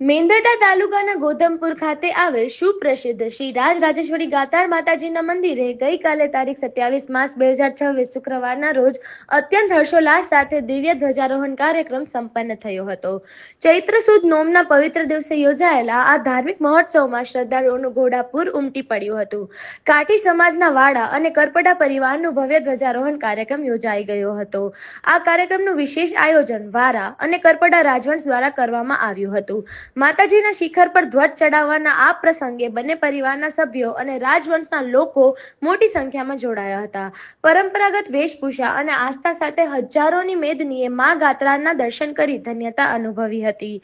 મેંદરડા તાલુકાના ગોધમપુર ખાતે આવેલ સુપ્રસિદ્ધ શ્રી રાજરાજેશ્વરી ગાતાળ માતાજીના મંદિરે ગઈકાલે તારીખ 27 માર્ચ 2026 શુક્રવારના રોજ અત્યંત હર્ષોલ્લાસ સાથે દિવ્ય ધ્વજારોહણ કાર્યક્રમ સંપન્ન થયો હતો. ચૈત્ર સુદ નોમના પવિત્ર દિવસે યોજાયેલા આ ધાર્મિક મહોત્સવમાં શ્રદ્ધાળુઓનું ઘોડાપુર ઉમટી પડ્યું હતું. કાઠી સમાજના વાડા અને કરપડા પરિવારનું ભવ્ય ધ્વજારોહણ કાર્યક્રમ યોજાઈ ગયો હતો. આ કાર્યક્રમનું વિશેષ આયોજન વારા અને કરપડા રાજવંશ દ્વારા કરવામાં આવ્યું હતું. માતાજીના શિખર પર ધ્વજ ચડાવવાના આ પ્રસંગે બંને પરિવારના સભ્યો અને રાજવંશના લોકો મોટી સંખ્યામાં જોડાયા હતા. પરંપરાગત વેશભૂષા અને આસ્થા સાથે હજારોની મેદનીએ મા ગાત્રાના દર્શન કરી ધન્યતા અનુભવી હતી.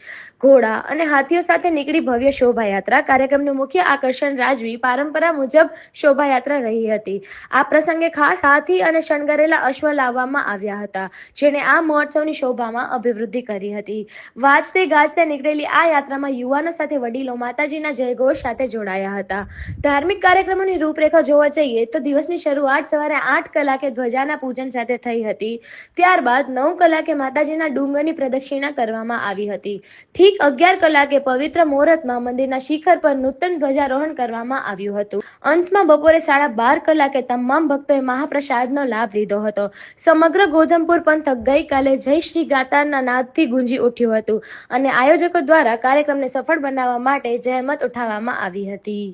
ઘોડા અને હાથીઓ સાથે નીકળી ભવ્ય શોભાયાત્રા. કાર્યક્રમનું મુખ્ય આકર્ષણ રાજવી પરંપરા મુજબ શોભાયાત્રા રહી હતી. આ પ્રસંગે ખાસ હાથી અને શણગારેલા અશ્વ લાવવામાં આવ્યા હતા, જેણે આ મહોત્સવની શોભામાં અભિવૃદ્ધિ કરી હતી. વાજતે ગાજતે નીકળેલી આ યાત્રામાં યુવાનો સાથે વડીલો માતાજીના જયઘોષ સાથે જોડાયા હતા. ધાર્મિક કાર્યક્રમોની રૂપરેખા જોવા જઈએ તો દિવસની શરૂઆત સવારે 8 કલાકે ધ્વજાના પૂજન સાથે થઈ હતી. ત્યારબાદ 9 કલાકે માતાજીના ડુંગરની પ્રદક્ષિણા કરવામાં આવી હતી. ઠીક 11 કલાકે પવિત્ર મુહૂર્તમાં મંદિરના શિખર પર નૂતન ધ્વજારોહણ કરવામાં આવ્યું હતું. અંતમાં બપોરે 12:30 કલાકે તમામ ભક્તોએ મહાપ્રસાદનો લાભ લીધો હતો. સમગ્ર ગોધમપુર પંથક ગઈકાલે જય શ્રી ગાતારના નાદથી ગુંજી ઉઠ્યું હતું અને આયોજકો દ્વારા કાર્યક્રમને સફળ બનાવવા માટે જહેમત ઉઠાવવામાં આવી હતી.